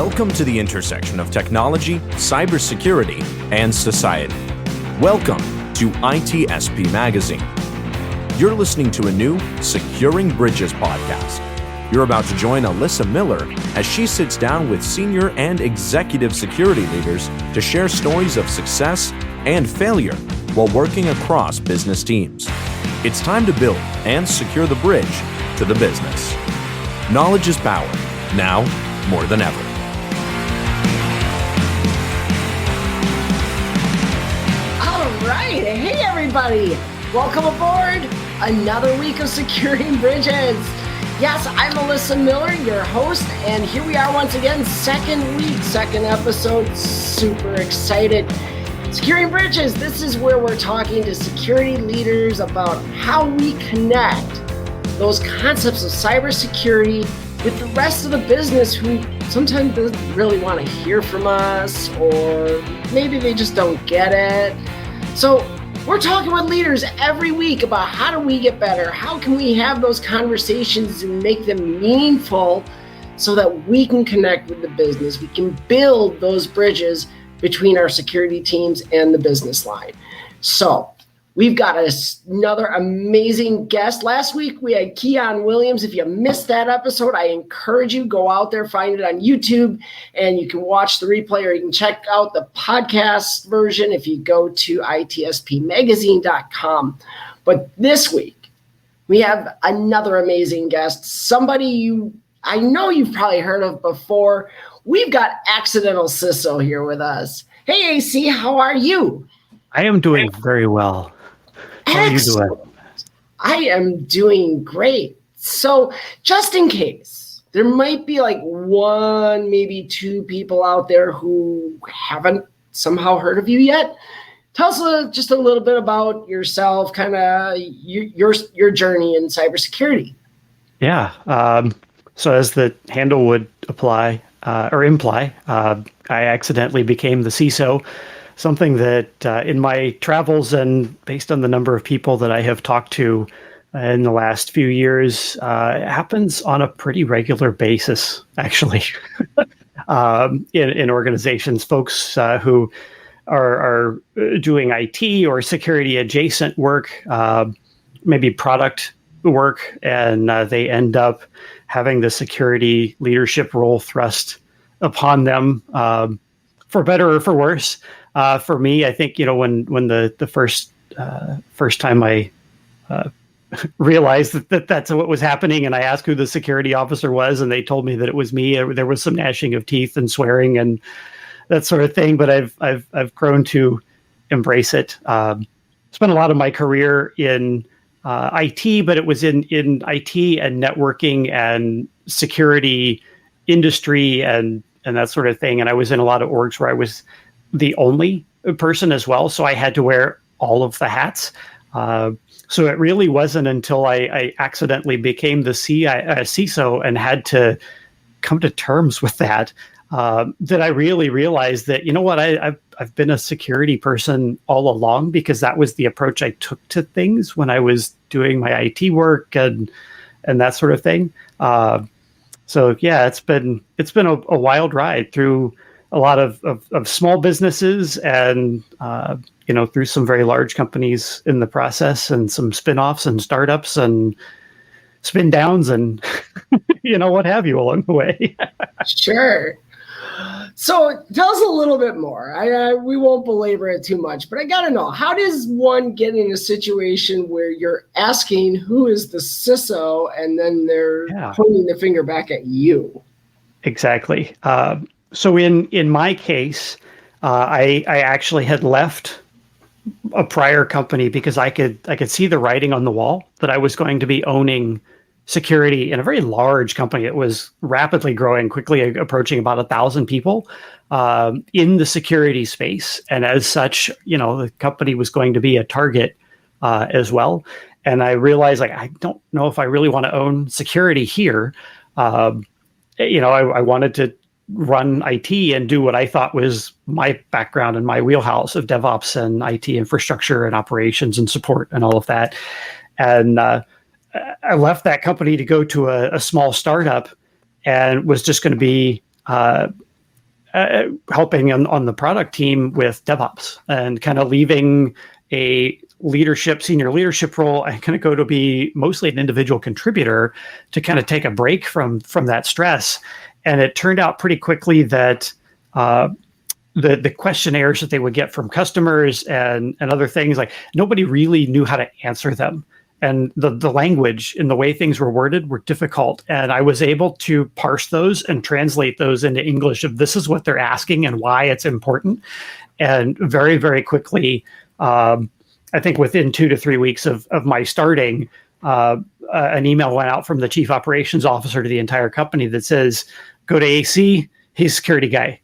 Welcome to the intersection of technology, cybersecurity, and society. Welcome to ITSP Magazine. You're listening to a new Securing Bridges podcast. You're about to join Alyssa Miller as she sits down with senior and executive security leaders to share stories of success and failure while working across business teams. It's time to build and secure the bridge to the business. Knowledge is power, now more than ever. All right, hey everybody, welcome aboard another week of Securing Bridges. Yes, I'm Alyssa Miller, your host, and here we are once again, second episode, super excited. Securing Bridges, this is where we're talking to security leaders about how we connect those concepts of cybersecurity with the rest of the business who sometimes doesn't really want to hear from us, or maybe they just don't get it. So we're talking with leaders every week about how do we get better? How can we have those conversations and make them meaningful so that we can connect with the business? We can build those bridges between our security teams and the business line. So we've got another amazing guest. Last week we had Keon Williams. If you missed that episode, I encourage you, go out there, find it on YouTube, and you can watch the replay, or you can check out the podcast version if you go to itspmagazine.com. But this week we have another amazing guest, somebody I know you've probably heard of before. We've got Accidental CISO here with us. Hey, AC, how are you? I am doing very well. How are you doing? I am doing great. So just in case, there might be like one, maybe two people out there who haven't somehow heard of you yet. Tell us just a little bit about yourself, kind of your journey in cybersecurity. Yeah. So as the handle would apply or imply, I accidentally became the CISO. Something that in my travels and based on the number of people that I have talked to in the last few years, it happens on a pretty regular basis, actually, in organizations. Folks who are doing IT or security adjacent work, maybe product work, and they end up having the security leadership role thrust upon them, for better or for worse. For me, I think, when the first time I realized that that's what was happening, and I asked who the security officer was, and they told me that it was me. There was some gnashing of teeth and swearing and that sort of thing. But I've grown to embrace it. Spent a lot of my career in IT, but it was in IT and networking and security industry and that sort of thing. And I was in a lot of orgs where I was the only person as well. So I had to wear all of the hats. So it really wasn't until I accidentally became the CISO and had to come to terms with that, that I really realized that, I've been a security person all along, because that was the approach I took to things when I was doing my IT work and that sort of thing. So yeah, it's been a wild ride through a lot of small businesses and, through some very large companies in the process, and some spin-offs and startups and spin downs and, what have you along the way. Sure. So tell us a little bit more. We won't belabor it too much, but I got to know, how does one get in a situation where you're asking who is the CISO and then they're pointing the finger back at you? Exactly. So in my case, I actually had left a prior company because I could see the writing on the wall that I was going to be owning security in a very large company. It was rapidly growing, quickly approaching about 1,000 people in the security space. And as such, the company was going to be a target as well. And I realized, I don't know if I really want to own security here. I wanted to run IT and do what I thought was my background and my wheelhouse of DevOps and IT infrastructure and operations and support and all of that. And I left that company to go to a small startup and was just going to be helping on the product team with DevOps and kind of leaving a senior leadership role and kind of go to be mostly an individual contributor to kind of take a break from that stress. And it turned out pretty quickly that the questionnaires that they would get from customers and other things, like nobody really knew how to answer them. And the language and the way things were worded were difficult. And I was able to parse those and translate those into English of this is what they're asking and why it's important. And very, very quickly, I think within 2 to 3 weeks of my starting, an email went out from the chief operations officer to the entire company that says, go to AC, he's a security guy.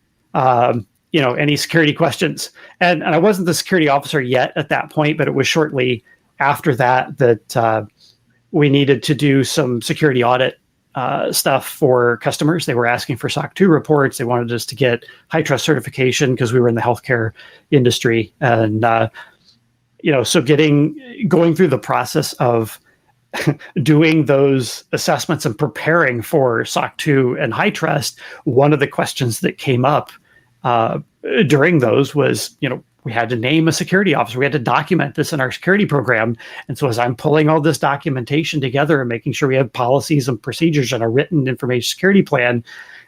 Any security questions? And I wasn't the security officer yet at that point, but it was shortly after that we needed to do some security audit stuff for customers. They were asking for SOC 2 reports. They wanted us to get high trust certification because we were in the healthcare industry. And, so going through the process of doing those assessments and preparing for SOC 2 and high trust, one of the questions that came up during those was, we had to name a security officer. We had to document this in our security program. And so as I'm pulling all this documentation together and making sure we have policies and procedures and a written information security plan,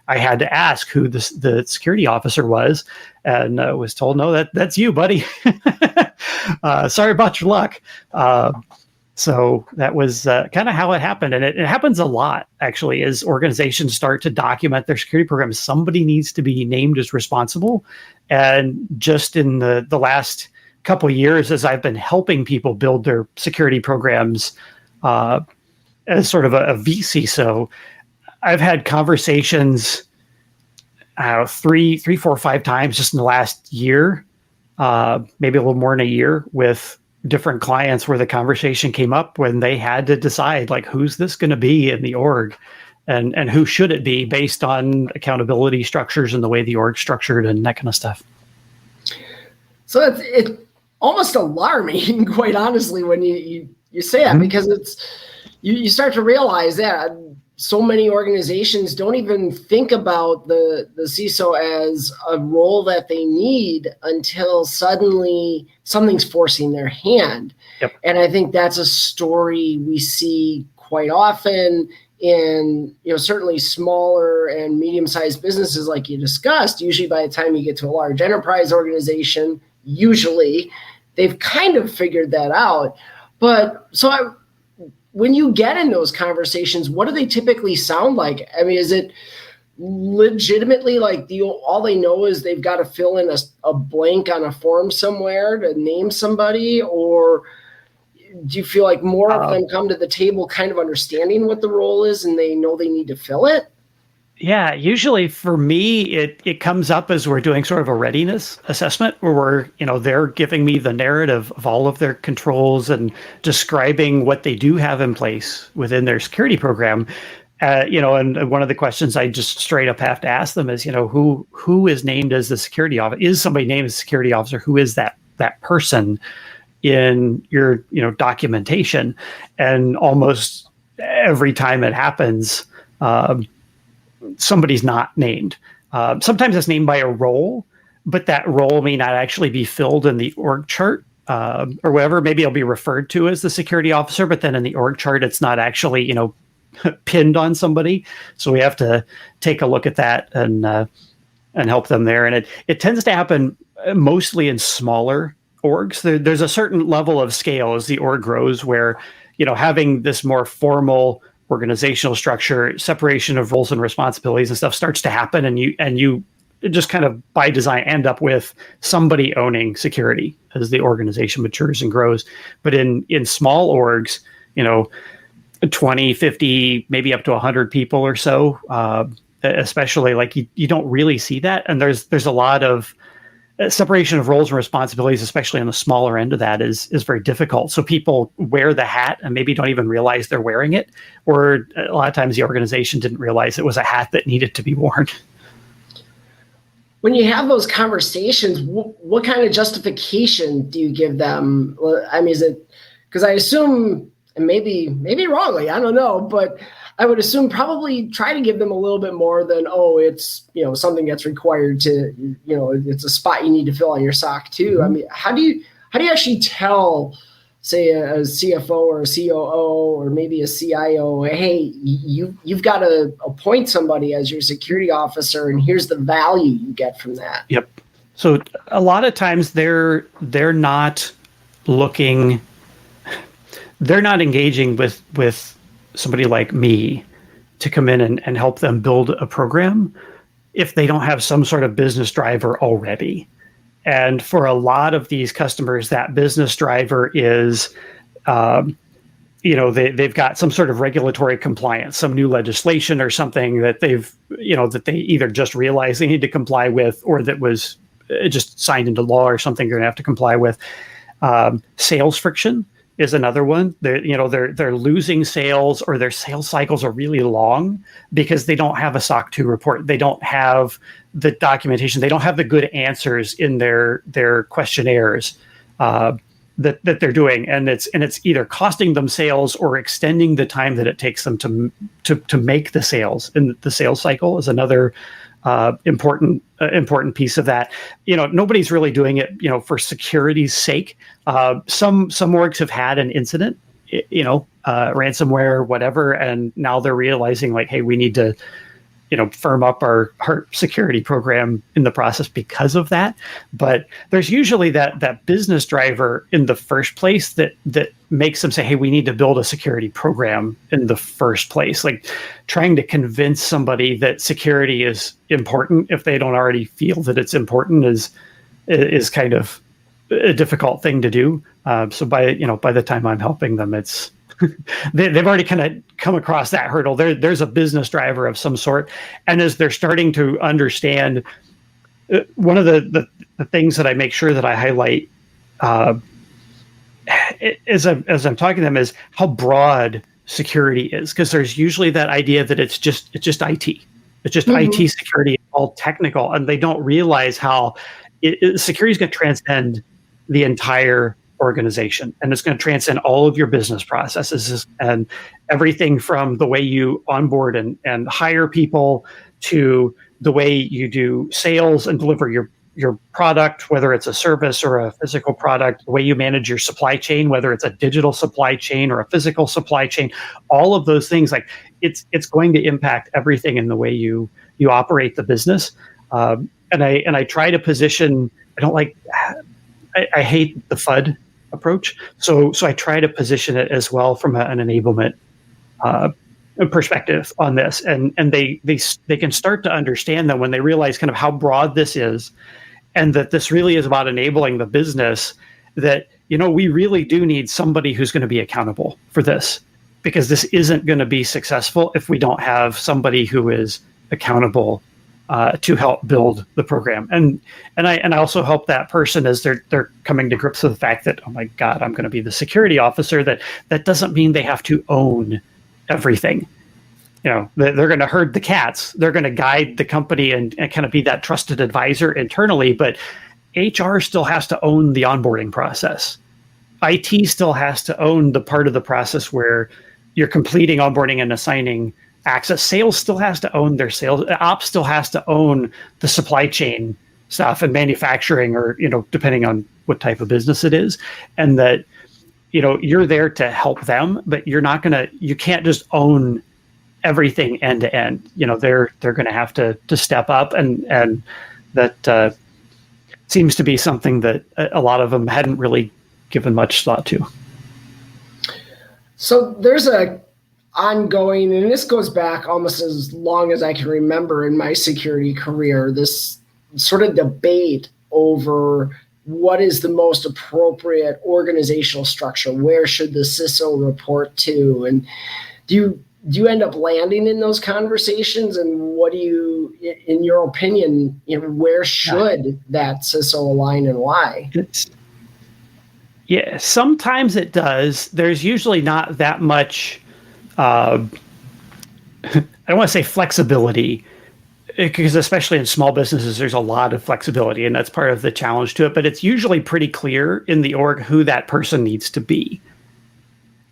I had to ask who the security officer was, and was told, no, that's you, buddy. Sorry about your luck. So that was kind of how it happened. And it happens a lot, actually, as organizations start to document their security programs. Somebody needs to be named as responsible. And just in the last couple of years, as I've been helping people build their security programs as sort of a vCISO, I've had conversations 3, 4, 5 times just in the last year, maybe a little more than a year, with different clients where the conversation came up when they had to decide, like, who's this going to be in the org and who should it be based on accountability structures and the way the org's structured and that kind of stuff. So it's almost alarming, quite honestly, when you say that, because you start to realize that so many organizations don't even think about the CISO as a role that they need until suddenly something's forcing their hand. Yep. And I think that's a story we see quite often in, certainly smaller and medium-sized businesses like you discussed. Usually by the time you get to a large enterprise organization, usually they've kind of figured that out. But when you get in those conversations, what do they typically sound like? I mean, is it legitimately like all they know is they've got to fill in a blank on a form somewhere to name somebody? Or do you feel like more of them come to the table kind of understanding what the role is and they know they need to fill it? Yeah, usually for me, it comes up as we're doing sort of a readiness assessment where they're giving me the narrative of all of their controls and describing what they do have in place within their security program. And one of the questions I just straight up have to ask them is, who is named as the security officer? Is somebody named as security officer? Who is that person in your documentation? And almost every time it happens, somebody's not named. Sometimes it's named by a role, but that role may not actually be filled in the org chart or whatever. Maybe it'll be referred to as the security officer, but then in the org chart, it's not actually, pinned on somebody. So we have to take a look at that and help them there. And it tends to happen mostly in smaller orgs. There's a certain level of scale as the org grows where, having this more formal organizational structure, separation of roles and responsibilities and stuff starts to happen, and you just kind of by design end up with somebody owning security as the organization matures and grows. But in small orgs, 20, 50, maybe up to 100 people or so, especially, like you don't really see that. And there's a lot of separation of roles and responsibilities, especially on the smaller end of that, is very difficult. So people wear the hat and maybe don't even realize they're wearing it. Or a lot of times the organization didn't realize it was a hat that needed to be worn. When you have those conversations, what kind of justification do you give them? I mean, is it, because I assume, and maybe wrongly, I don't know, but I would assume probably try to give them a little bit more than, oh, it's, something that's required to, it's a spot you need to fill on your SOC too. I mean, how do you actually tell, say, a CFO or a COO or maybe a CIO, hey, you've got to appoint somebody as your security officer, and here's the value you get from that. Yep. So a lot of times they're not looking, they're not engaging with somebody like me to come in and help them build a program if they don't have some sort of business driver already. And for a lot of these customers, that business driver is, they've got some sort of regulatory compliance, some new legislation or something that that they either just realized they need to comply with, or that was just signed into law or something you're going to have to comply with. Sales friction is another one. They're losing sales, or their sales cycles are really long because they don't have a SOC 2 report. They don't have the documentation. They don't have the good answers in their questionnaires that they're doing, and it's either costing them sales or extending the time that it takes them to make the sales. And the sales cycle is another important piece of that. Nobody's really doing it, for security's sake. Some orgs have had an incident, ransomware, whatever, and now they're realizing, like, hey, we need to, firm up our security program in the process because of that. But there's usually that business driver in the first place that makes them say, hey, we need to build a security program in the first place. Like, trying to convince somebody that security is important if they don't already feel that it's important is kind of a difficult thing to do. So by the time I'm helping them, it's they've already kind of come across that hurdle. There's a business driver of some sort, and as they're starting to understand, one of the things that I make sure that I highlight as I'm talking to them is how broad security is, because there's usually that idea that it's just IT. It's just IT security, all technical, and they don't realize how security is going to transcend the entire organization, and it's going to transcend all of your business processes and everything from the way you onboard and hire people to the way you do sales and deliver your product, whether it's a service or a physical product, the way you manage your supply chain, whether it's a digital supply chain or a physical supply chain. All of those things, like, it's going to impact everything in the way you operate the business. And I try to position, I hate the FUD approach. So I try to position it as well from an enablement perspective on this. And they can start to understand that when they realize kind of how broad this is, and that this really is about enabling the business, that, we really do need somebody who's going to be accountable for this, because this isn't going to be successful if we don't have somebody who is accountable to help build the program. And I also help that person as they're coming to grips with the fact that, oh my God, I'm going to be the security officer. That doesn't mean they have to own everything. They're going to herd the cats. They're going to guide the company and kind of be that trusted advisor internally. But HR still has to own the onboarding process. IT still has to own the part of the process where you're completing onboarding and assigning access. Sales still has to own their sales. Ops still has to own the supply chain stuff, and manufacturing, or, depending on what type of business it is. And that, you're there to help them, but you can't just own everything end to end. They're going to have to step up, and that seems to be something that a lot of them hadn't really given much thought to. So there's a ongoing, and this goes back almost as long as I can remember in my security career, this sort of debate over what is the most appropriate organizational structure. Where should the CISO report to? And do you end up landing in those conversations? And what do you, in your opinion, where should that CISO align and why? Yeah, sometimes it does. There's usually not that much, I don't want to say flexibility, because especially in small businesses, there's a lot of flexibility, and that's part of the challenge to it. But it's usually pretty clear in the org who that person needs to be.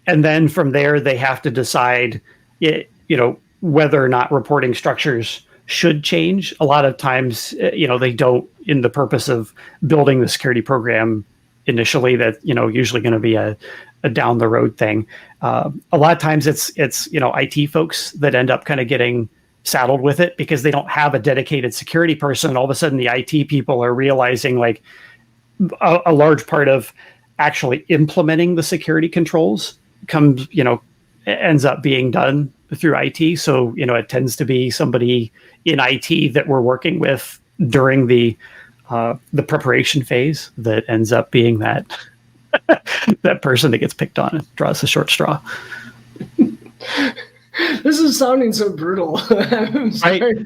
And then from there, they have to decide, whether or not reporting structures should change. A lot of times, they don't, in the purpose of building the security program initially. That usually going to be a down the road thing. A lot of times it's IT folks that end up kind of getting saddled with it because they don't have a dedicated security person. And all of a sudden, the IT people are realizing like a large part of actually implementing the security controls ends up being done through IT. So, it tends to be somebody in IT that we're working with during the preparation phase that ends up being that that person that gets picked on and draws the short straw. This is sounding so brutal. I'm sorry.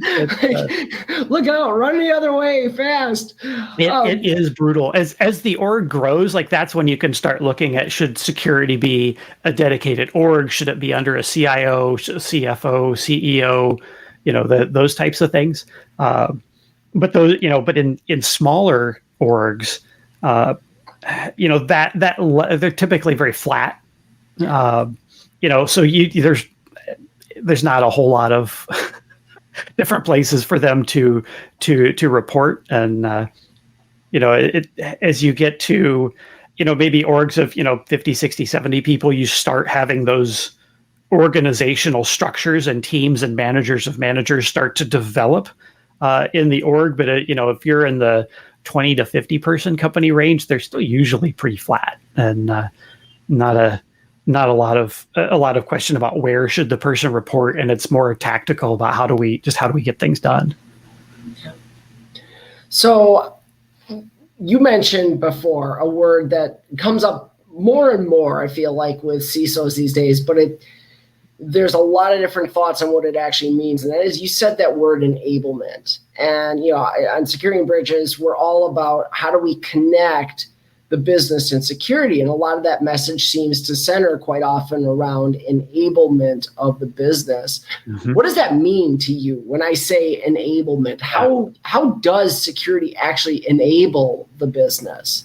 Look out, run the other way fast. It is brutal. As the org grows, like that's when you can start looking at, should security be a dedicated org? Should it be under a CIO, CFO, CEO, those types of things. But those, but in smaller orgs, they're typically very flat. So there's not a whole lot of different places for them to report. And, as you get to, maybe orgs of, 50, 60, 70 people, you start having those organizational structures and teams and managers of managers start to develop in the org. But, if you're in the 20 to 50 person company range, they're still usually pretty flat and not a lot of question about where should the person report, and it's more tactical about how do we get things done. So you mentioned before a word that comes up more and more, I feel like, with CISOs these days, but there's a lot of different thoughts on what it actually means. And that is, you said that word enablement. And, on Securing Bridges, we're all about how do we connect the business and security. And a lot of that message seems to center quite often around enablement of the business. Mm-hmm. What does that mean to you when I say enablement? How does security actually enable the business?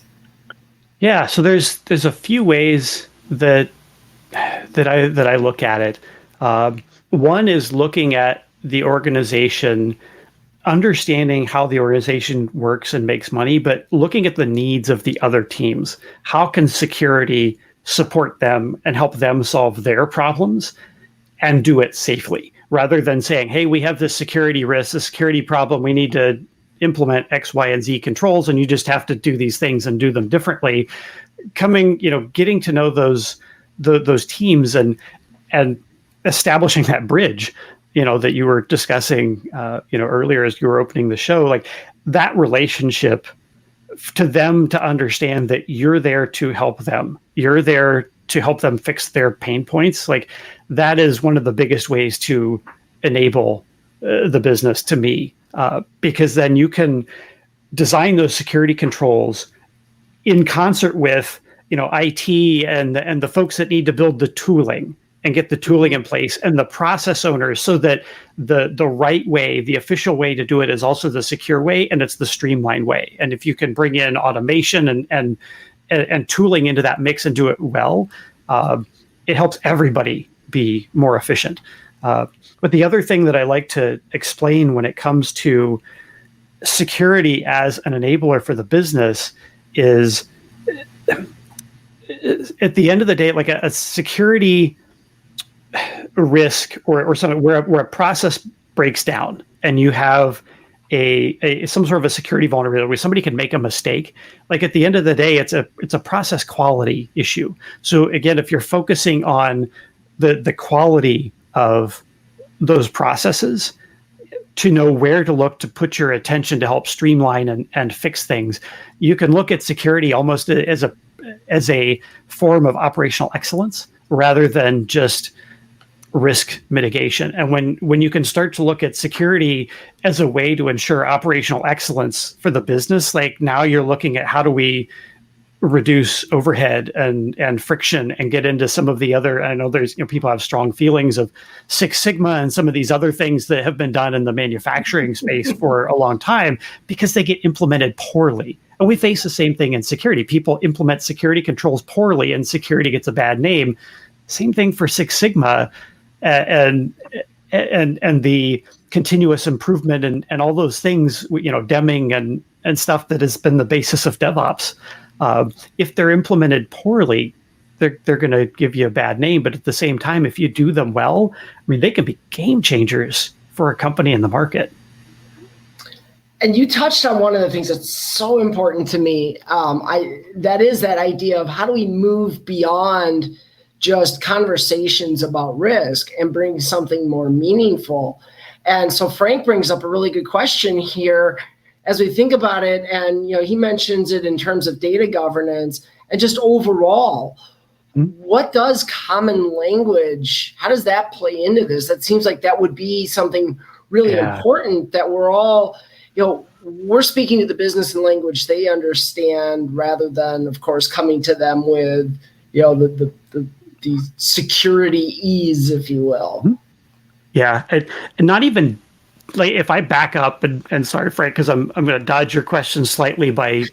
Yeah, so there's a few ways that I look at it. One is looking at the organization, understanding how the organization works and makes money, but looking at the needs of the other teams. How can security support them and help them solve their problems and do it safely, rather than saying, hey, we have this security risk, this security problem, we need to implement X, Y, and Z controls, and you just have to do these things and do them differently. Getting to know those teams and establishing that bridge, that you were discussing, earlier as you were opening the show, like that relationship to them, to understand that you're there to help them. You're there to help them fix their pain points. Like that is one of the biggest ways to enable the business to me, because then you can design those security controls in concert with, IT and the folks that need to build the tooling and get the tooling in place, and the process owners, so that the right way, the official way to do it is also the secure way, and it's the streamlined way. And if you can bring in automation and tooling into that mix and do it well, it helps everybody be more efficient. But the other thing that I like to explain when it comes to security as an enabler for the business is, at the end of the day, like a security risk or something where a process breaks down and you have some sort of a security vulnerability where somebody can make a mistake. Like at the end of the day, it's a process quality issue. So again, if you're focusing on the quality of those processes, to know where to look to put your attention to help streamline and fix things, you can look at security almost as a form of operational excellence rather than just risk mitigation. And when you can start to look at security as a way to ensure operational excellence for the business, like now you're looking at how do we reduce overhead and friction and get into some of the other, I know there's, people have strong feelings of Six Sigma and some of these other things that have been done in the manufacturing space for a long time because they get implemented poorly. And we face the same thing in security. People implement security controls poorly and security gets a bad name. Same thing for Six Sigma. and the continuous improvement and all those things, Deming and stuff that has been the basis of DevOps. If they're implemented poorly, they're going to give you a bad name. But at the same time, if you do them well, I mean, they can be game changers for a company in the market. And you touched on one of the things that's so important to me. That is that idea of how do we move beyond just conversations about risk and bring something more meaningful. And so Frank brings up a really good question here as we think about it. And he mentions it in terms of data governance and just overall. What does common language, how does that play into this? That seems like that would be something really important, that we're all, we're speaking to the business in language they understand, rather than, of course, coming to them with, the security ease, if you will. Yeah, and not even, like, if I back up and sorry, Frank, because I'm going to dodge your question slightly by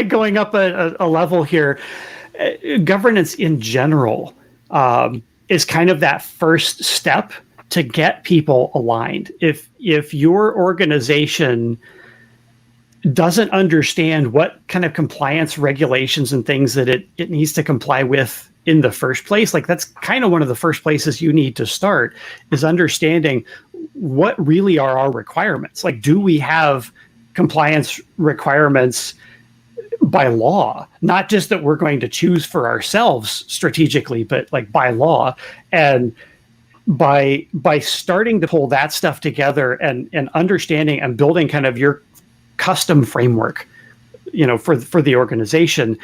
going up a level here. Governance in general is kind of that first step to get people aligned. If your organization doesn't understand what kind of compliance regulations and things that it needs to comply with in the first place, like, that's kind of one of the first places you need to start, is understanding what really are our requirements. Like, do we have compliance requirements by law? Not just that we're going to choose for ourselves strategically, but like by law. And by starting to pull that stuff together and understanding and building kind of your custom framework, for the organization,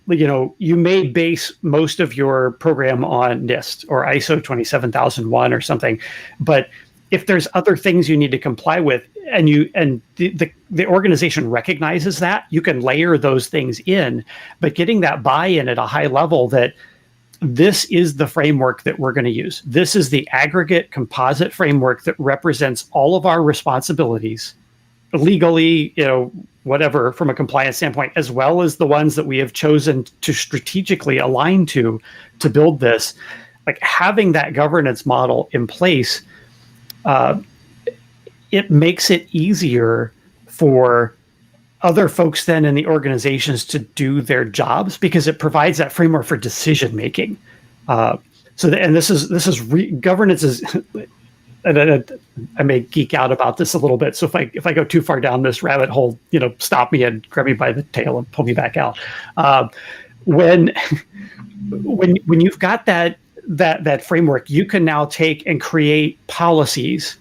you may base most of your program on NIST or ISO 27001 or something, but if there's other things you need to comply with, and the organization recognizes that, you can layer those things in, but getting that buy-in at a high level that this is the framework that we're going to use. This is the aggregate composite framework that represents all of our responsibilities legally, whatever, from a compliance standpoint, as well as the ones that we have chosen to strategically align to build this. Like, having that governance model in place, it makes it easier for other folks then in the organizations to do their jobs, because it provides that framework for decision making. Governance is. And I may geek out about this a little bit. So if I go too far down this rabbit hole, stop me and grab me by the tail and pull me back out. When you've got that framework, you can now take and create policies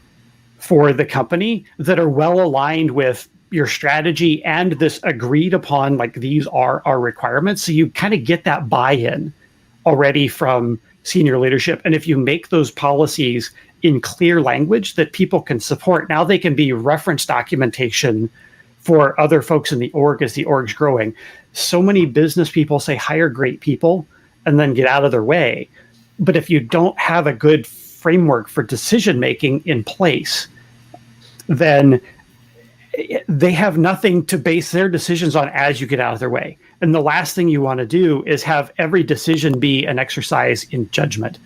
for the company that are well aligned with your strategy and this agreed upon, like, these are our requirements. So you kind of get that buy-in already from senior leadership. And if you make those policies in clear language that people can support, now they can be reference documentation for other folks in the org as the org's growing. So many business people say hire great people and then get out of their way. But if you don't have a good framework for decision making in place, then they have nothing to base their decisions on as you get out of their way. And the last thing you want to do is have every decision be an exercise in judgment.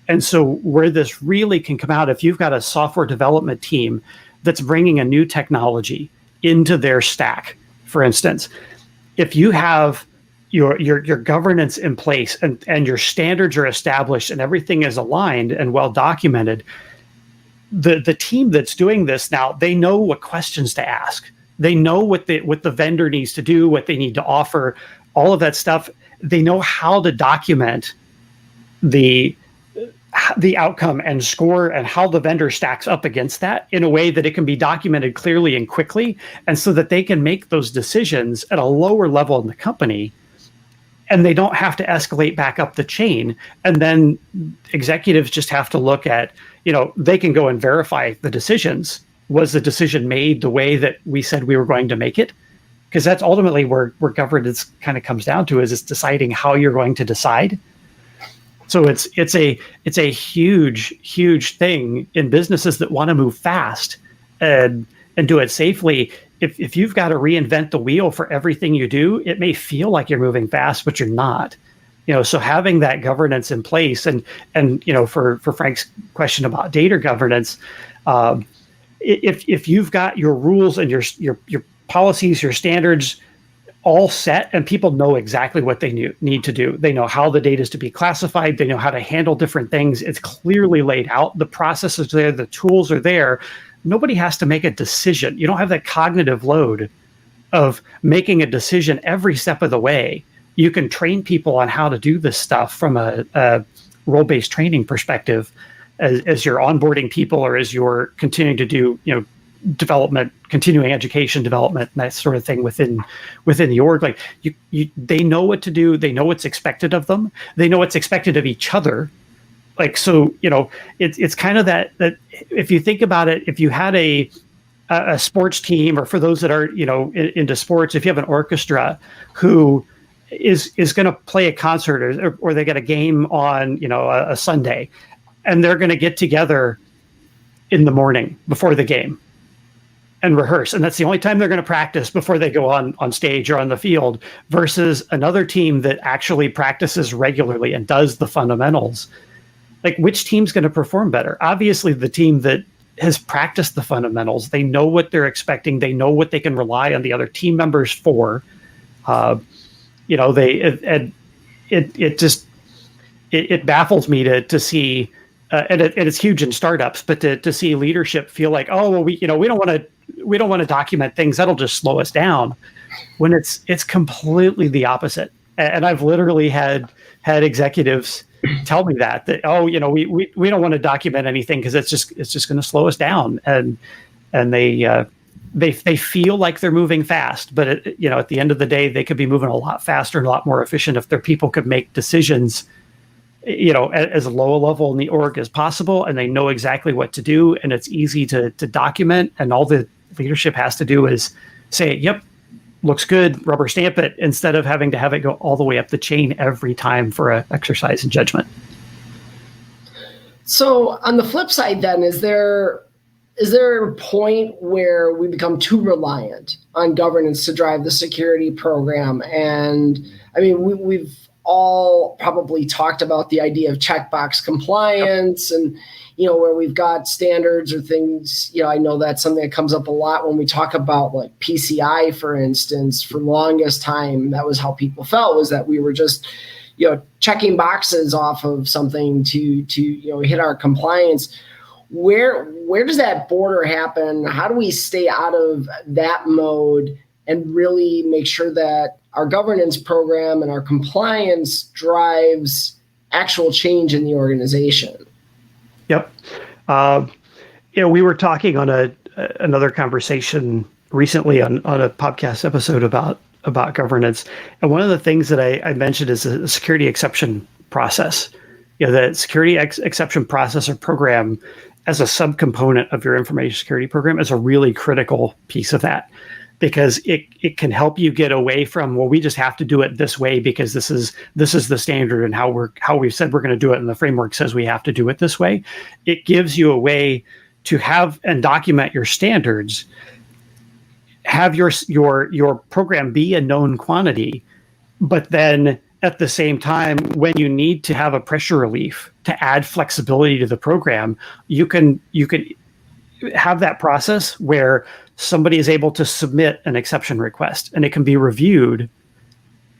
And so where this really can come out, if you've got a software development team that's bringing a new technology into their stack, for instance, if you have your governance in place and your standards are established and everything is aligned and well documented, the team that's doing this now, they know what questions to ask. They know what the vendor needs to do, what they need to offer, all of that stuff. They know how to document the outcome and score and how the vendor stacks up against that in a way that it can be documented clearly and quickly, and so that they can make those decisions at a lower level in the company, and they don't have to escalate back up the chain. And then executives just have to look at, they can go and verify the decisions. Was the decision made the way that we said we were going to make it? Because that's ultimately where governance kind of comes down to, is it's deciding how you're going to decide. So it's a huge thing in businesses that want to move fast and do it safely. If you've got to reinvent the wheel for everything you do, it may feel like you're moving fast, but you're not. So having that governance in place, and for Frank's question about data governance, if you've got your rules and your policies, your standards all set, and people know exactly what they need to do. They know how the data is to be classified. They know how to handle different things. It's clearly laid out. The process is there. The tools are there. Nobody has to make a decision. You don't have that cognitive load of making a decision every step of the way. You can train people on how to do this stuff from a role-based training perspective as you're onboarding people, or as you're continuing to do, development, continuing education development, and that sort of thing within the org. Like they know what to do. They know what's expected of them. They know what's expected of each other. Like, so, it's kind of that if you think about it, if you had a sports team, or for those that are, into sports, if you have an orchestra who is going to play a concert, or they get a game on, a Sunday, and they're going to get together in the morning before the game and rehearse. And that's the only time they're going to practice before they go on stage or on the field, versus another team that actually practices regularly and does the fundamentals. Like, which team's going to perform better? Obviously, the team that has practiced the fundamentals. They know what they're expecting. They know what they can rely on the other team members for. It baffles me to see, and it's huge in startups, but to see leadership feel like, oh, well, we don't want to document things, that'll just slow us down, when it's completely the opposite. And I've literally had executives tell me that we don't want to document anything because it's just going to slow us down, and they feel like they're moving fast, but at the end of the day, they could be moving a lot faster and a lot more efficient if their people could make decisions, as low a level in the org as possible, and they know exactly what to do, and it's easy to document, and all the leadership has to do is say, yep, looks good, rubber stamp it, instead of having to have it go all the way up the chain every time for an exercise in judgment. So on the flip side then, is there a point where we become too reliant on governance to drive the security program? And I mean, we've all probably talked about the idea of checkbox compliance, and where we've got standards or things. I know that's something that comes up a lot when we talk about, like, PCI, for instance. For the longest time, that was how people felt, was that we were just checking boxes off of something to hit our compliance. Where does that border happen? How do we stay out of that mode and really make sure that our governance program and our compliance drives actual change in the organization? Yep. We were talking on another conversation recently on a podcast episode about governance, and one of the things that I mentioned is a security exception process. The security exception process or program, as a subcomponent of your information security program, is a really critical piece of that, because it can help you get away from, well, we just have to do it this way because this is the standard and how we've said we're going to do it, and the framework says we have to do it this way. It gives you a way to have and document your standards, have your program be a known quantity, but then at the same time, when you need to have a pressure relief to add flexibility to the program, you can have that process where somebody is able to submit an exception request, and it can be reviewed,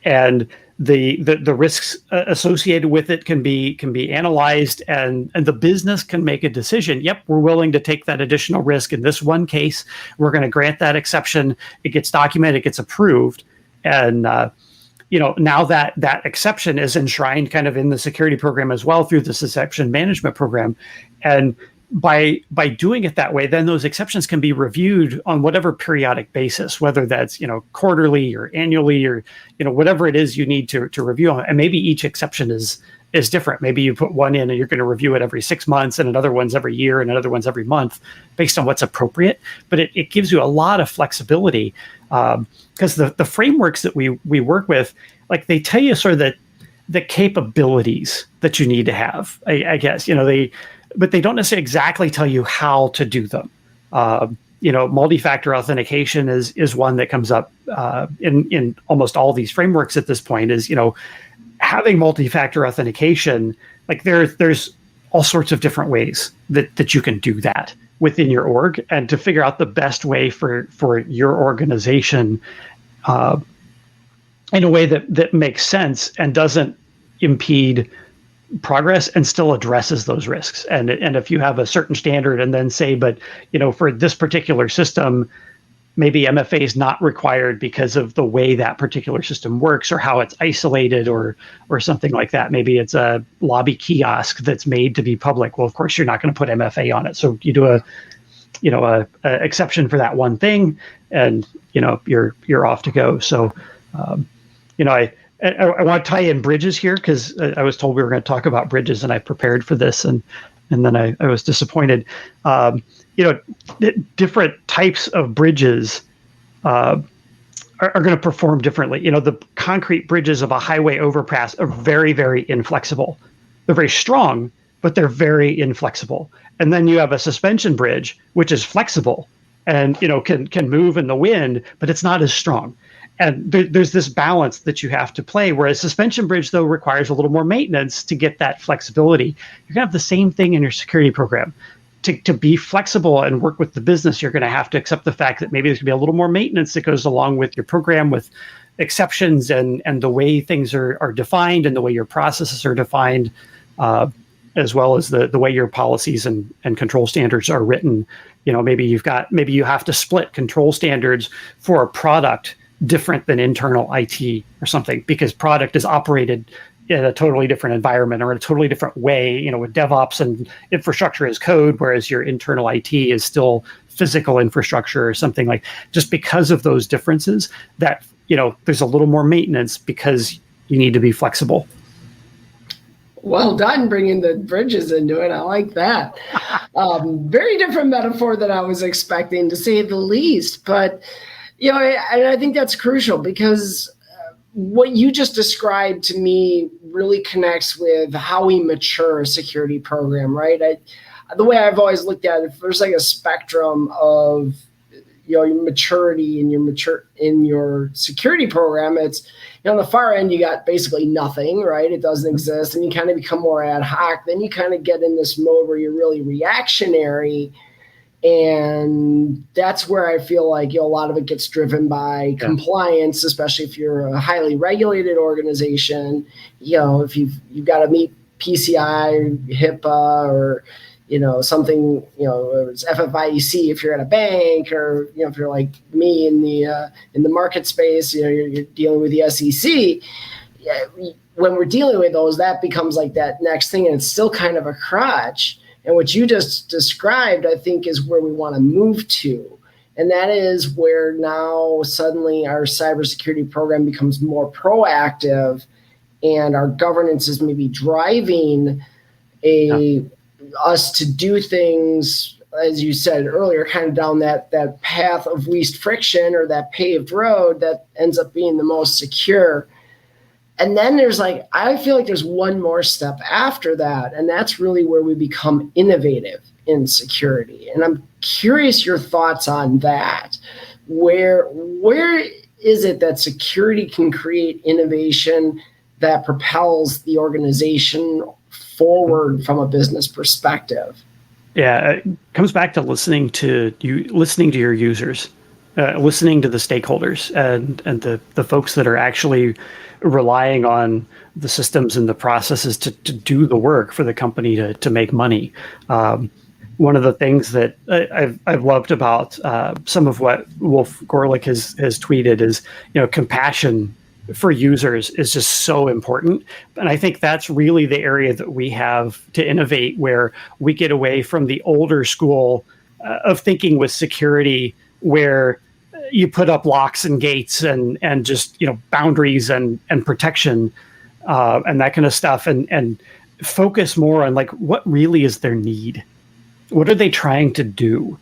and the risks associated with it can be analyzed, and the business can make a decision. Yep, we're willing to take that additional risk in this one case. We're going to grant that exception. It gets documented, it gets approved, and now that exception is enshrined kind of in the security program as well through this exception management program. And by doing it that way, then those exceptions can be reviewed on whatever periodic basis, whether that's quarterly or annually, or whatever it is you need to review on. And maybe each exception is different. Maybe you put one in and you're going to review it every 6 months, and another one's every year, and another one's every month, based on what's appropriate. But it gives you a lot of flexibility, because the frameworks that we work with, like, they tell you sort of the capabilities that you need to have, I guess, but they don't necessarily exactly tell you how to do them. Multi-factor authentication is one that comes up in almost all these frameworks at this point. Is having multi-factor authentication, like there's all sorts of different ways that you can do that within your org, and to figure out the best way for your organization in a way that makes sense and doesn't impede progress and still addresses those risks. And if you have a certain standard and then say, but for this particular system, maybe MFA is not required because of the way that particular system works or how it's isolated or something like that. Maybe it's a lobby kiosk that's made to be public. Well, of course, you're not going to put MFA on it. So you do a exception for that one thing, and you're off to go. So I want to tie in bridges here, because I was told we were going to talk about bridges, and I prepared for this, and then I was disappointed. Different types of bridges are going to perform differently. The concrete bridges of a highway overpass are very, very inflexible. They're very strong, but they're very inflexible. And then you have a suspension bridge, which is flexible and can move in the wind, but it's not as strong. And there's this balance that you have to play, whereas suspension bridge, though, requires a little more maintenance to get that flexibility. You're going to have the same thing in your security program. To be flexible and work with the business, you're going to have to accept the fact that maybe there's going to be a little more maintenance that goes along with your program, with exceptions and the way things are defined and the way your processes are defined, as well as the way your policies and control standards are written. Maybe you have to split control standards for a product different than internal IT or something, because product is operated in a totally different environment or in a totally different way, with DevOps and infrastructure as code, whereas your internal IT is still physical infrastructure or something. Like, just because of those differences, that, there's a little more maintenance because you need to be flexible. Well done, bringing the bridges into it. I like that. Very different metaphor than I was expecting, to say the least. But, I think that's crucial, because what you just described to me really connects with how we mature a security program, right? The way I've always looked at it, there's like a spectrum of your maturity in your security program. It's on the far end, you got basically nothing, right? It doesn't exist, and you kind of become more ad hoc. Then you kind of get in this mode where you're really reactionary. And that's where I feel like a lot of it gets driven by compliance, especially if you're a highly regulated organization. If you've got to meet PCI or HIPAA or something, it's FFIEC if you're at a bank, or if you're like me in the market space, you're dealing with the SEC. When we're dealing with those, that becomes like that next thing, and it's still kind of a crutch. And what you just described, I think, is where we want to move to. And that is where now suddenly our cybersecurity program becomes more proactive, and our governance is maybe driving us to do things, as you said earlier, kind of down that path of least friction, or that paved road that ends up being the most secure. And then I feel like there's one more step after that, and that's really where we become innovative in security. And I'm curious your thoughts on that. Where is it that security can create innovation that propels the organization forward from a business perspective? Yeah, it comes back to listening to your users, listening to the stakeholders and the folks that are actually relying on the systems and the processes to do the work for the company to make money. One of the things that I've loved about some of what Wolf Gorlick has tweeted is, compassion for users is just so important. And I think that's really the area that we have to innovate, where we get away from the older school of thinking with security, where you put up locks and gates and just, boundaries and protection and that kind of stuff, and focus more on what really is their need. What are they trying to do?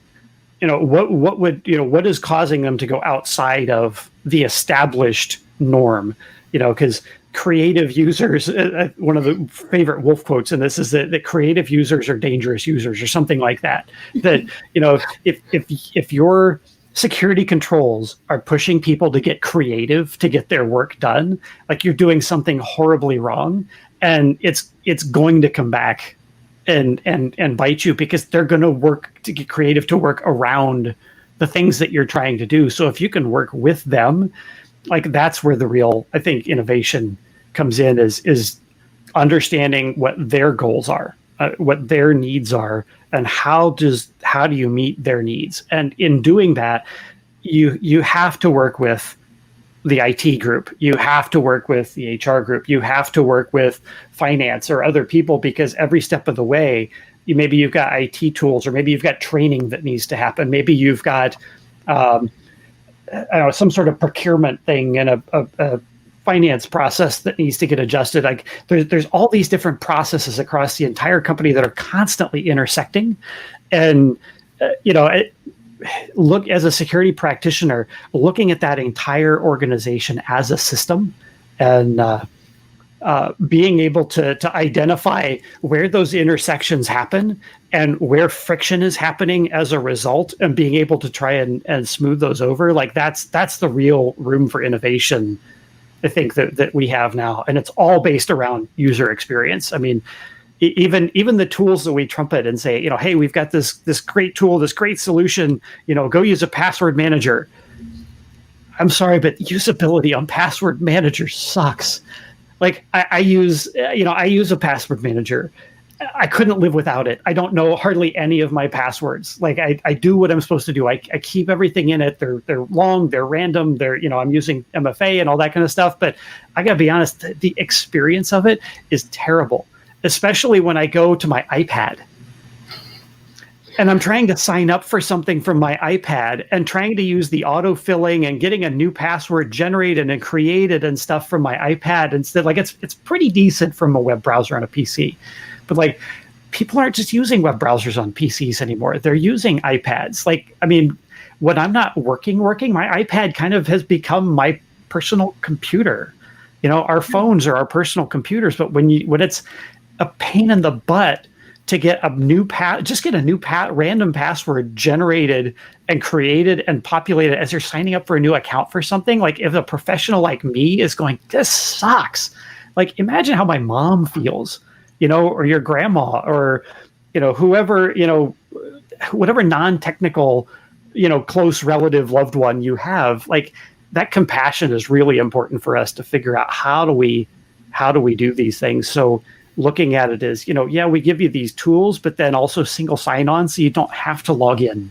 What is causing them to go outside of the established norm? Because creative users, one of the favorite Wolf quotes in this is that creative users are dangerous users, or something like that. That, if your security controls are pushing people to get creative to get their work done, like you're doing something horribly wrong, and it's going to come back and bite you, because they're going to work to get creative to work around the things that you're trying to do. So if you can work with them, like that's where the real, I think, innovation comes in, is understanding what their goals are, what their needs are, and how do you meet their needs. And in doing that, you have to work with the IT group, you have to work with the HR group, you have to work with finance or other people, because every step of the way, maybe you've got IT tools, or maybe you've got training that needs to happen, maybe you've got I don't know, some sort of procurement thing and a finance process that needs to get adjusted. Like there's all these different processes across the entire company that are constantly intersecting. And look, as a security practitioner, looking at that entire organization as a system, and being able to identify where those intersections happen and where friction is happening as a result, and being able to try and smooth those over, like that's the real room for innovation, I think, that we have now. And it's all based around user experience. I mean, even the tools that we trumpet and say, hey, we've got this great tool, this great solution, go use a password manager. I'm sorry, but usability on password manager sucks. Like I use a password manager. I couldn't live without it. I don't know hardly any of my passwords. Like I do what I'm supposed to do. I keep everything in it. They're long, they're random. I'm using MFA and all that kind of stuff. But I gotta be honest, the experience of it is terrible, especially when I go to my iPad and I'm trying to sign up for something from my iPad and trying to use the auto-filling and getting a new password generated and created and stuff from my iPad instead. Like it's pretty decent from a web browser on a PC, but like people aren't just using web browsers on PCs anymore. They're using iPads. Like, I mean, when I'm not working, my iPad kind of has become my personal computer. Our phones are our personal computers, but when it's a pain in the butt to get a new random password generated and created and populated as you're signing up for a new account for something. Like if a professional like me is going, this sucks. Like imagine how my mom feels, or your grandma, or, whoever, whatever non-technical, close relative, loved one you have. Like that compassion is really important for us to figure out how do we do these things. So looking at it as, we give you these tools, but then also single sign-on, so you don't have to log in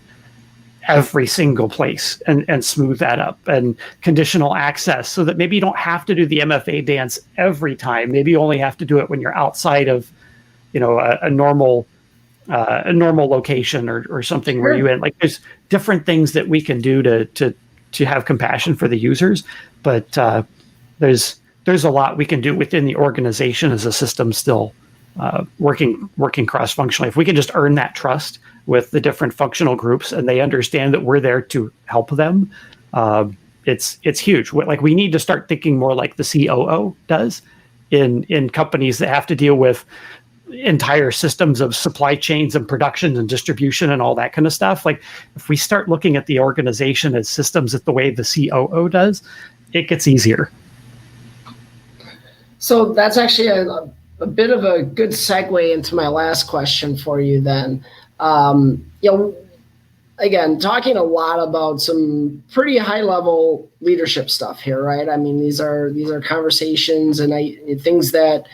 every single place, and smooth that up, and conditional access, so that maybe you don't have to do the MFA dance every time. Maybe you only have to do it when you're outside of, a normal location or something. Sure. Where you in. Like there's different things that we can do to have compassion for the users, but there's a lot we can do within the organization as a system still, working cross-functionally. If we can just earn that trust with the different functional groups and they understand that we're there to help them, it's huge. Like we need to start thinking more like the COO does in companies that have to deal with entire systems of supply chains and production and distribution and all that kind of stuff. Like if we start looking at the organization as systems the way the COO does, it gets easier. So that's actually a bit of a good segue into my last question for you then. Again, talking a lot about some pretty high level leadership stuff here, right? I mean, these are conversations and things that,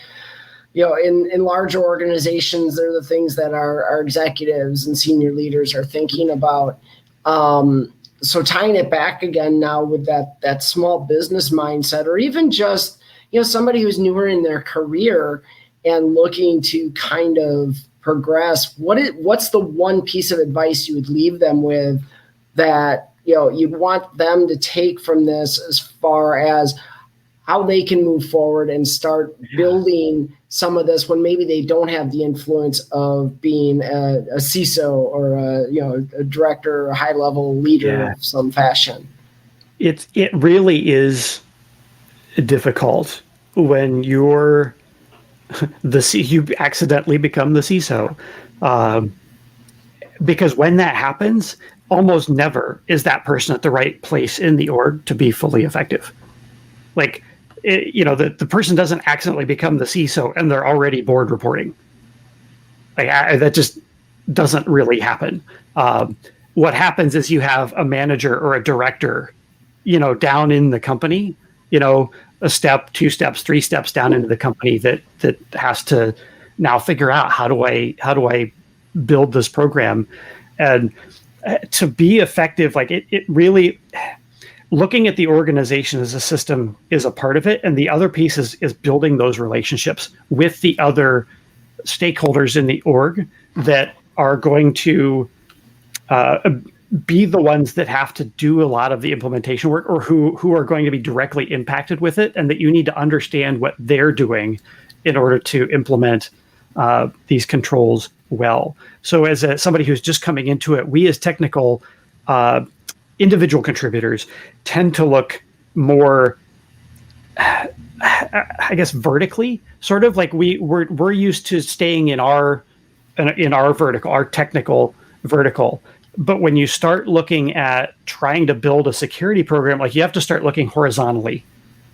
in larger organizations, they're the things that our executives and senior leaders are thinking about. So tying it back again now with that small business mindset, or even just, somebody who's newer in their career and looking to kind of progress, what's the one piece of advice you would leave them with that, you'd want them to take from this as far as how they can move forward and start building some of this when maybe they don't have the influence of being a CISO or a director or a high level leader of some fashion? It really is difficult when you're you accidentally become the CISO, because when that happens, almost never is that person at the right place in the org to be fully effective. Like, the person doesn't accidentally become the CISO and they're already board reporting. Like, that just doesn't really happen. What happens is you have a manager or a director, down in the company, a step, 2 steps, 3 steps down into the company that has to now figure out how do I build this program. And to be effective, like it really, looking at the organization as a system is a part of it. And the other piece is building those relationships with the other stakeholders in the org that are going to be the ones that have to do a lot of the implementation work, or who are going to be directly impacted with it, and that you need to understand what they're doing in order to implement these controls well. So as somebody who's just coming into it, we as technical individual contributors tend to look more, I guess, vertically, sort of like we're used to staying in our vertical, our technical vertical. But when you start looking at trying to build a security program, like, you have to start looking horizontally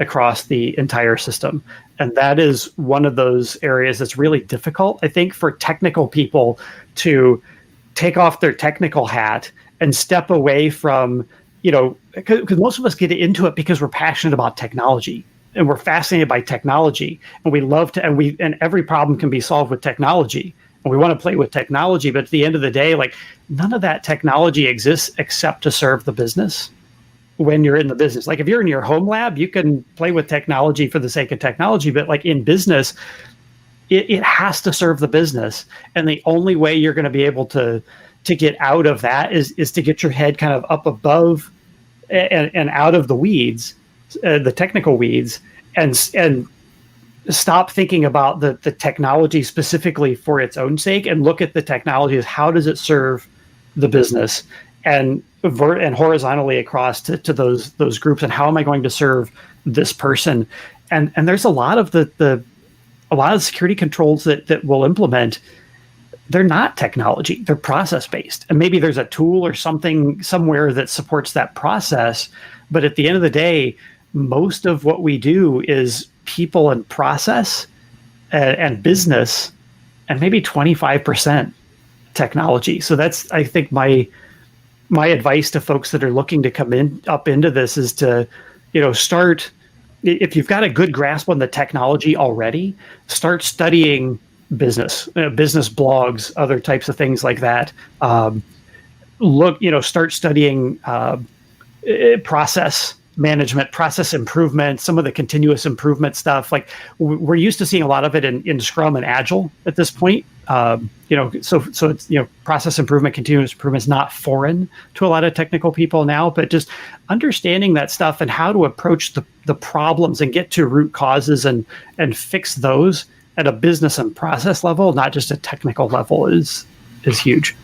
across the entire system. And that is one of those areas that's really difficult, I think, for technical people to take off their technical hat and step away from, because most of us get into it because we're passionate about technology and we're fascinated by technology, and we love to, and every problem can be solved with technology. And we want to play with technology, but at the end of the day, like, none of that technology exists except to serve the business when you're in the business. Like, if you're in your home lab, you can play with technology for the sake of technology, but like in business, it has to serve the business. And the only way you're going to be able to get out of that is to get your head kind of up above and out of the weeds, the technical weeds, and stop thinking about the technology specifically for its own sake, and look at the technology as how does it serve the business, and horizontally across to those groups, and how am I going to serve this person? And there's a lot of the security controls that we'll implement. They're not technology, they're process based. And maybe there's a tool or something somewhere that supports that process. But at the end of the day, most of what we do is people and process and business, and maybe 25% technology. So that's, I think, my advice to folks that are looking to come up into this is to, start, if you've got a good grasp on the technology already, start studying business blogs, other types of things like that. Start studying process management, process improvement, some of the continuous improvement stuff. Like, we're used to seeing a lot of it in Scrum and Agile at this point. So it's, process improvement, continuous improvement is not foreign to a lot of technical people now, but just understanding that stuff and how to approach the problems and get to root causes and fix those at a business and process level, not just a technical level, is huge.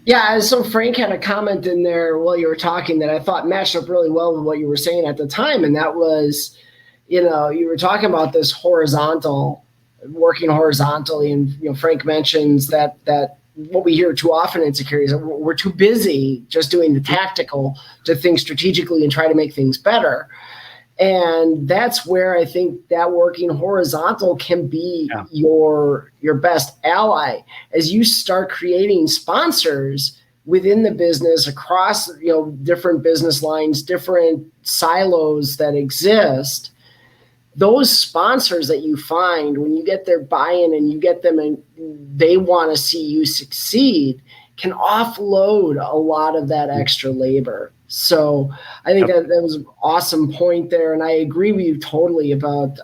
Yeah, so Frank had a comment in there while you were talking that I thought matched up really well with what you were saying at the time, and that was, you were talking about this working horizontally, and Frank mentions that what we hear too often in security is we're too busy just doing the tactical to think strategically and try to make things better. And that's where I think that working horizontal can be your best ally as you start creating sponsors within the business across different business lines, different silos that exist. Those sponsors that you find, when you get their buy-in and you get them and they want to see you succeed, can offload a lot of that extra labor. So I think that was an awesome point there. And I agree with you totally about,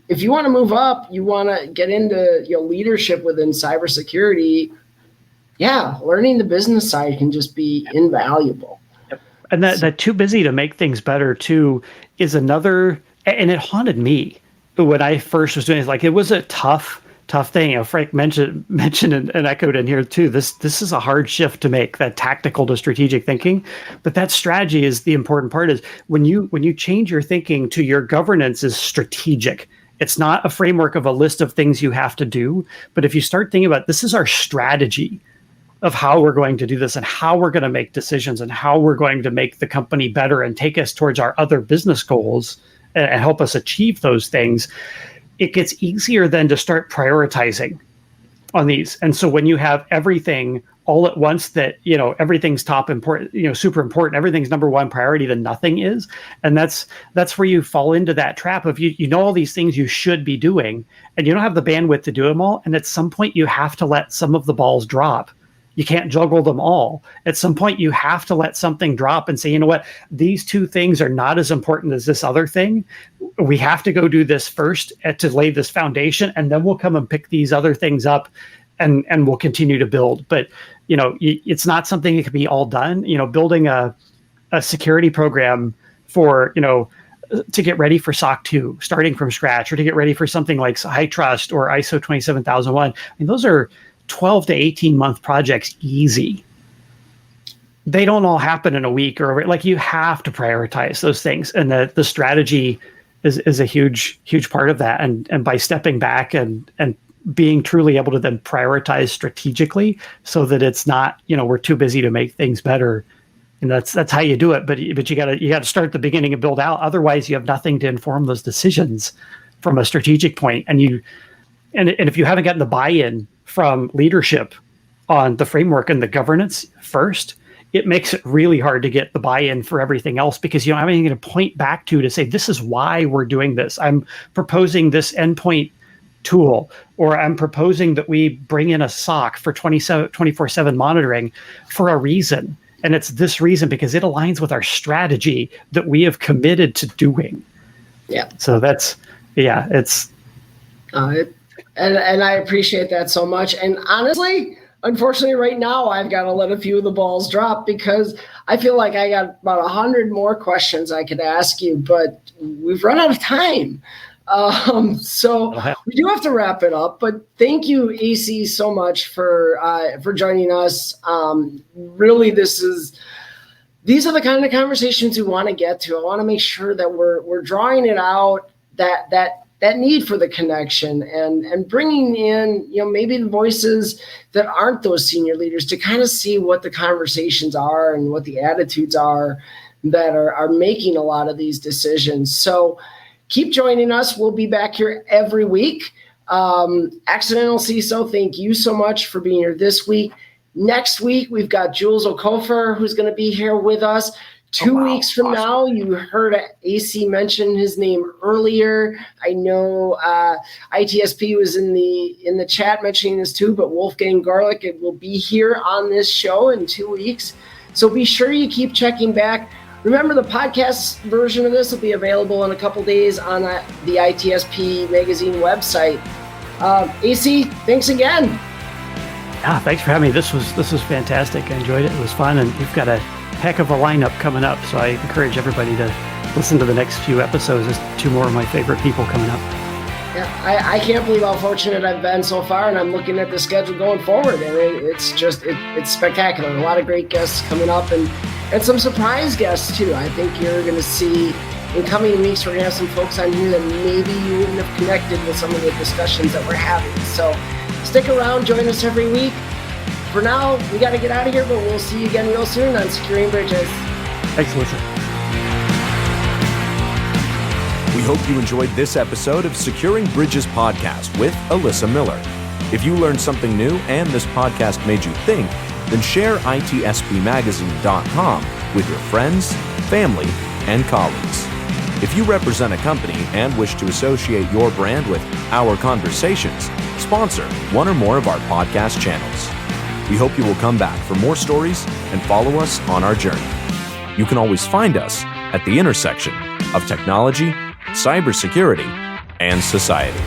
if you want to move up, you want to get into leadership within cybersecurity, learning the business side can just be invaluable. Yep. And that too busy to make things better too is another, and it haunted me when I first was doing it. Like, it was a tough thing. Frank mentioned and echoed in here too. This is a hard shift to make, that tactical to strategic thinking. But that strategy is the important part. Is when you change your thinking to your governance is strategic It's not a framework of a list of things you have to do. But if you start thinking about this is our strategy of how we're going to do this and how we're going to make decisions and how we're going to make the company better and take us towards our other business goals and help us achieve those things, it gets easier then to start prioritizing on these. And so when you have everything all at once that, everything's top important, super important, everything's number one priority, then nothing is. And that's where you fall into that trap of you know all these things you should be doing and you don't have the bandwidth to do them all. And at some point you have to let some of the balls drop. You can't juggle them all. At some point you have to let something drop and say, you know what, these two things are not as important as this other thing. We have to go do this first to lay this foundation, and then we'll come and pick these other things up and we'll continue to build. But, it's not something that can be all done. Building a security program for, to get ready for SOC 2, starting from scratch, or to get ready for something like High Trust or ISO 27001. Those are 12 to 18 month projects easy. They don't all happen in a week, or you have to prioritize those things. And the strategy is a huge part of that. And by stepping back and being truly able to then prioritize strategically so that it's not, we're too busy to make things better. And that's how you do it. But you gotta start at the beginning and build out. Otherwise you have nothing to inform those decisions from a strategic point. And if you haven't gotten the buy-in from leadership on the framework and the governance first, it makes it really hard to get the buy-in for everything else, because you don't have anything to point back to say, this is why we're doing this. I'm proposing this endpoint tool, or I'm proposing that we bring in a SOC for 24/7 monitoring for a reason. And it's this reason because it aligns with our strategy that we have committed to doing. Yeah. So it's... And I appreciate that so much. And honestly, unfortunately, right now, I've got to let a few of the balls drop because I feel like I got about 100 more questions I could ask you, but we've run out of time. So we do have to wrap it up. But thank you, AC, so much for joining us. Really, these are the kind of conversations we want to get to. I want to make sure that we're drawing it out, that need for the connection and bringing in, maybe the voices that aren't those senior leaders to kind of see what the conversations are and what the attitudes are that are making a lot of these decisions. So keep joining us. We'll be back here every week. Accidental CISO, thank you so much for being here this week. Next week, we've got Jules Okofer, who's going to be here with us. 2 weeks from now, you heard AC mention his name earlier. I know ITSP was in the chat mentioning this too, but Wolfgang Garlick will be here on this show in 2 weeks. So be sure you keep checking back. Remember, the podcast version of this will be available in a couple days on the ITSP magazine website. AC, thanks again. Thanks for having me. This was fantastic. I enjoyed it. It was fun, and we've got a heck of a lineup coming up, so I encourage everybody to listen to the next few episodes. There's 2 more of my favorite people coming up. Yeah, I can't believe how fortunate I've been so far, and I'm looking at the schedule going forward, and it's spectacular. A lot of great guests coming up, and some surprise guests too. I think you're going to see in coming weeks, we're going to have some folks on here that maybe you wouldn't have connected with some of the discussions that we're having. So stick around, join us every week. For now, we got to get out of here, but we'll see you again real soon on Securing Bridges. Thanks, Alyssa. We hope you enjoyed this episode of Securing Bridges podcast with Alyssa Miller. If you learned something new and this podcast made you think, then share itspmagazine.com with your friends, family, and colleagues. If you represent a company and wish to associate your brand with our conversations, sponsor one or more of our podcast channels. We hope you will come back for more stories and follow us on our journey. You can always find us at the intersection of technology, cybersecurity, and society.